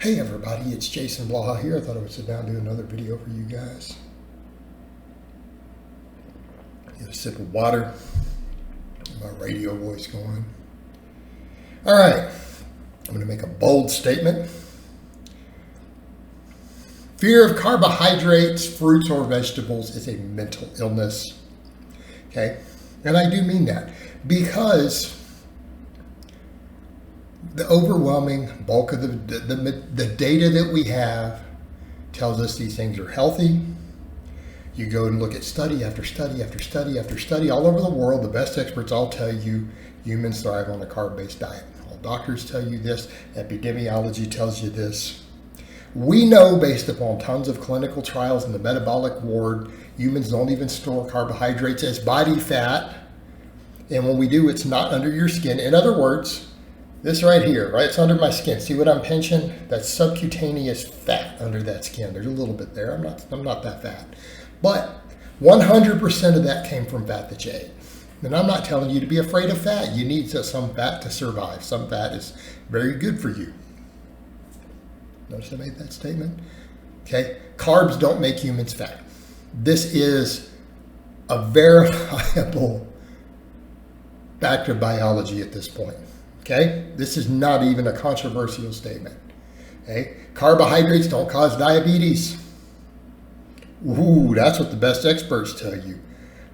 Hey everybody, it's Jason Blaha here. I thought I would sit down and do another video for you guys. Get a sip of water. Get my radio voice going. All right, I'm going to make a bold statement. Fear of carbohydrates, fruits, or vegetables is a mental illness. Okay, and I do mean that because the overwhelming bulk of the data that we have tells us these things are healthy. You go and look at study after study after study after study all over the world. The best experts all tell you humans thrive on a carb-based diet. All doctors tell you this. Epidemiology tells you this. We know based upon tons of clinical trials in the metabolic ward, humans don't even store carbohydrates as body fat. And when we do, it's not under your skin. In other words, this right here, right? It's under my skin. See what I'm pinching? That's subcutaneous fat under that skin. There's a little bit there. I'm not that fat. But 100% of that came from fat that you ate. And I'm not telling you to be afraid of fat. You need some fat to survive. Some fat is very good for you. Notice I made that statement? Okay. Carbs don't make humans fat. This is a verifiable fact of biology at this point. Okay, this is not even a controversial statement. Okay, carbohydrates don't cause diabetes. Ooh, that's what the best experts tell you.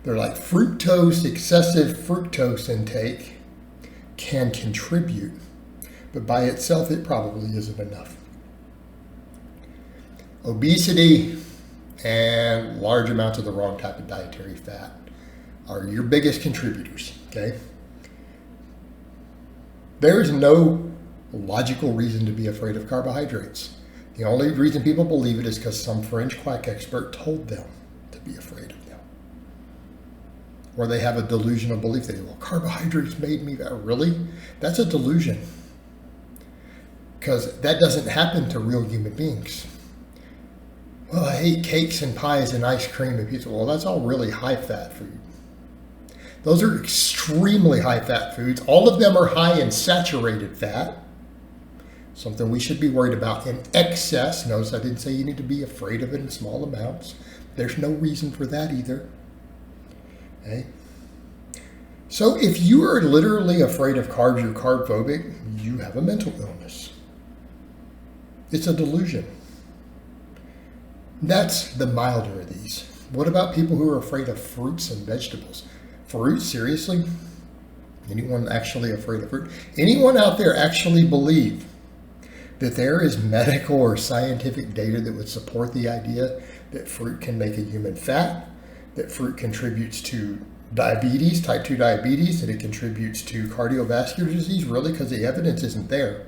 They're like excessive fructose intake can contribute, but by itself it probably isn't enough. Obesity and large amounts of the wrong type of dietary fat are your biggest contributors. Okay. There is no logical reason to be afraid of carbohydrates. The only reason people believe it is because some fringe quack expert told them to be afraid of them. Or they have a delusional belief that, well, carbohydrates made me fat. Really? That's a delusion. Because that doesn't happen to real human beings. Well, I ate cakes and pies and ice cream and pizza. Well, that's all really high-fat food. Those are extremely high-fat foods. All of them are high in saturated fat, something we should be worried about in excess. Notice I didn't say you need to be afraid of it in small amounts. There's no reason for that either. Okay? So if you are literally afraid of carbs, you're carb phobic, you have a mental illness. It's a delusion. That's the milder of these. What about people who are afraid of fruits and vegetables? Fruit, seriously? Anyone actually afraid of fruit? Anyone out there actually believe that there is medical or scientific data that would support the idea that fruit can make a human fat, that fruit contributes to diabetes, type 2 diabetes, that it contributes to cardiovascular disease? Really? Because the evidence isn't there.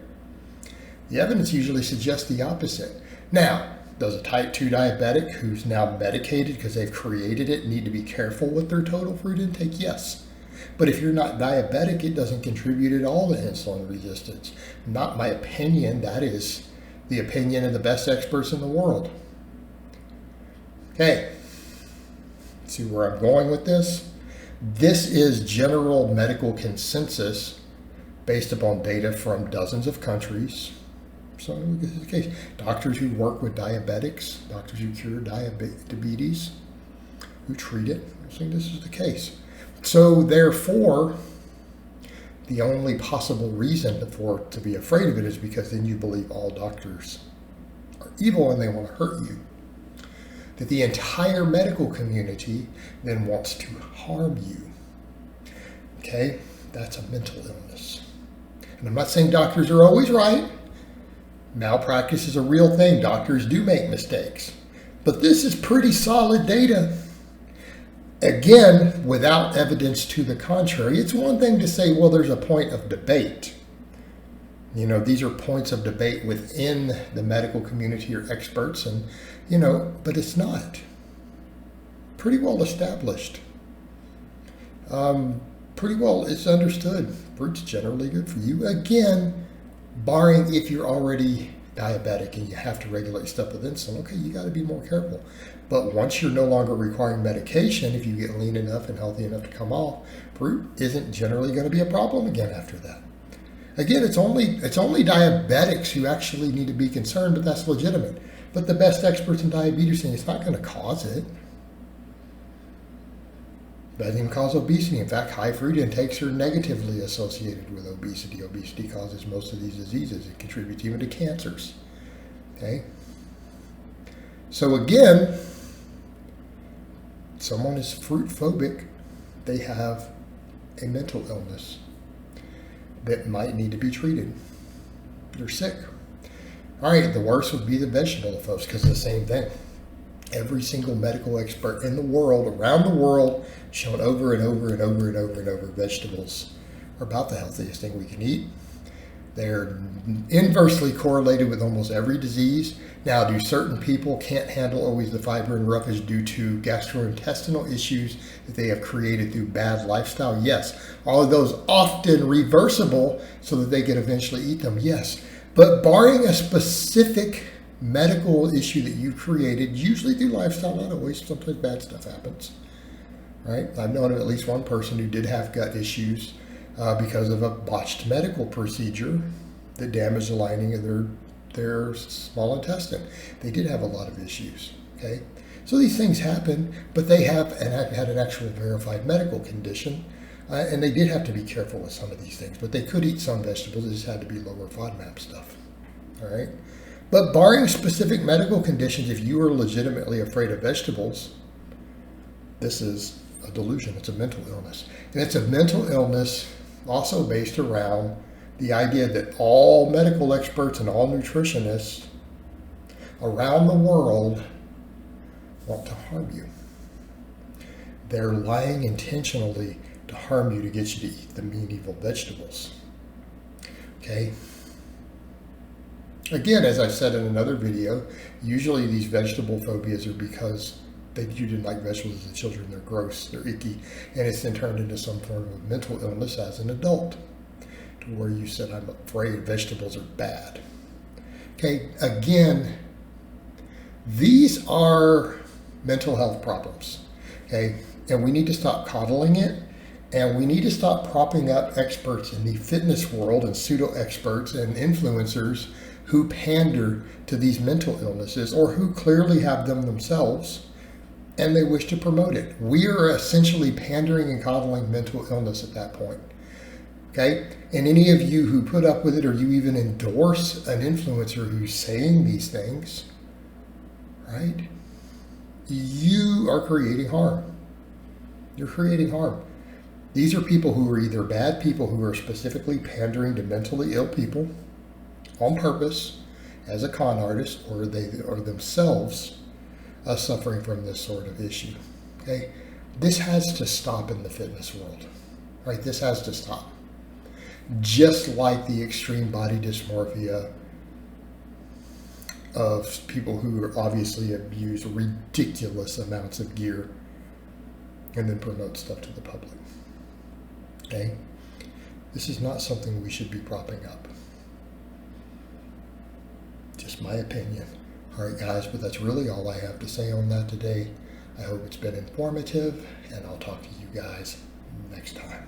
The evidence usually suggests the opposite. Now, does a type 2 diabetic who's now medicated because they've created it need to be careful with their total fruit intake? Yes. But if you're not diabetic, it doesn't contribute at all to insulin resistance. Not my opinion. That is the opinion of the best experts in the world. Okay. See where I'm going with this? This is general medical consensus based upon data from dozens of countries. So this is the case. Doctors who work with diabetics, doctors who cure diabetes, who treat it, I think this is the case. So therefore, the only possible reason to be afraid of it is because then you believe all doctors are evil and they want to hurt you. That the entire medical community then wants to harm you. Okay, that's a mental illness. And I'm not saying doctors are always right. Malpractice is a real thing. Doctors do make mistakes. But this is pretty solid data. Again, without evidence to the contrary. It's one thing to say, well, there's a point of debate. You know, these are points of debate within the medical community or experts, and, you know, but it's not. Pretty well established. Pretty well, it's understood. Fruit's generally good for you. Again, barring if you're already diabetic and you have to regulate stuff with insulin, okay, you got to be more careful. But once you're no longer requiring medication, if you get lean enough and healthy enough to come off, fruit isn't generally going to be a problem again after that. Again, it's only diabetics who actually need to be concerned, but that's legitimate. But the best experts in diabetes saying it's not going to cause it. It doesn't even cause obesity. In fact, high fruit intakes are negatively associated with obesity. Obesity causes most of these diseases. It contributes even to cancers. Okay? So again, someone is fruit phobic, they have a mental illness that might need to be treated. They're sick. All right, the worst would be the vegetable folks, because it's the same thing. Every single medical expert in the world, around the world, shown over and over and over and over and over, vegetables are about the healthiest thing we can eat. They're inversely correlated with almost every disease. Now, do certain people can't handle always the fiber and roughage due to gastrointestinal issues that they have created through bad lifestyle? Yes. Are those often reversible so that they can eventually eat them? Yes. But barring a specific medical issue that you created, usually through lifestyle, not always, sometimes bad stuff happens, right? I've known of at least one person who did have gut issues because of a botched medical procedure that damaged the lining of their small intestine. They did have a lot of issues, okay? So these things happen, but they have had an actual verified medical condition, and they did have to be careful with some of these things, but they could eat some vegetables. It just had to be lower FODMAP stuff, all right? But barring specific medical conditions, if you are legitimately afraid of vegetables, this is a delusion. It's a mental illness. And it's a mental illness also based around the idea that all medical experts and all nutritionists around the world want to harm you. They're lying intentionally to harm you, to get you to eat the mean, evil vegetables. Okay? Again, as I said in another video, usually these vegetable phobias are because you didn't like vegetables as a children. They're gross, they're icky, and it's then turned into some form of mental illness as an adult, to where you said, I'm afraid vegetables are bad. Okay, again, these are mental health problems, okay? And we need to stop coddling it, and we need to stop propping up experts in the fitness world and pseudo-experts and influencers who pander to these mental illnesses or who clearly have them themselves and they wish to promote it. We are essentially pandering and coddling mental illness at that point. Okay? And any of you who put up with it or you even endorse an influencer who's saying these things, right? You are creating harm. You're creating harm. These are people who are either bad people who are specifically pandering to mentally ill people on purpose as a con artist, or they are themselves suffering from this sort of issue. Okay? This has to stop in the fitness world. Right? This has to stop. Just like the extreme body dysmorphia of people who obviously abuse ridiculous amounts of gear and then promote stuff to the public. Okay? This is not something we should be propping up. Just my opinion. All right, guys, but that's really all I have to say on that today. I hope it's been informative, and I'll talk to you guys next time.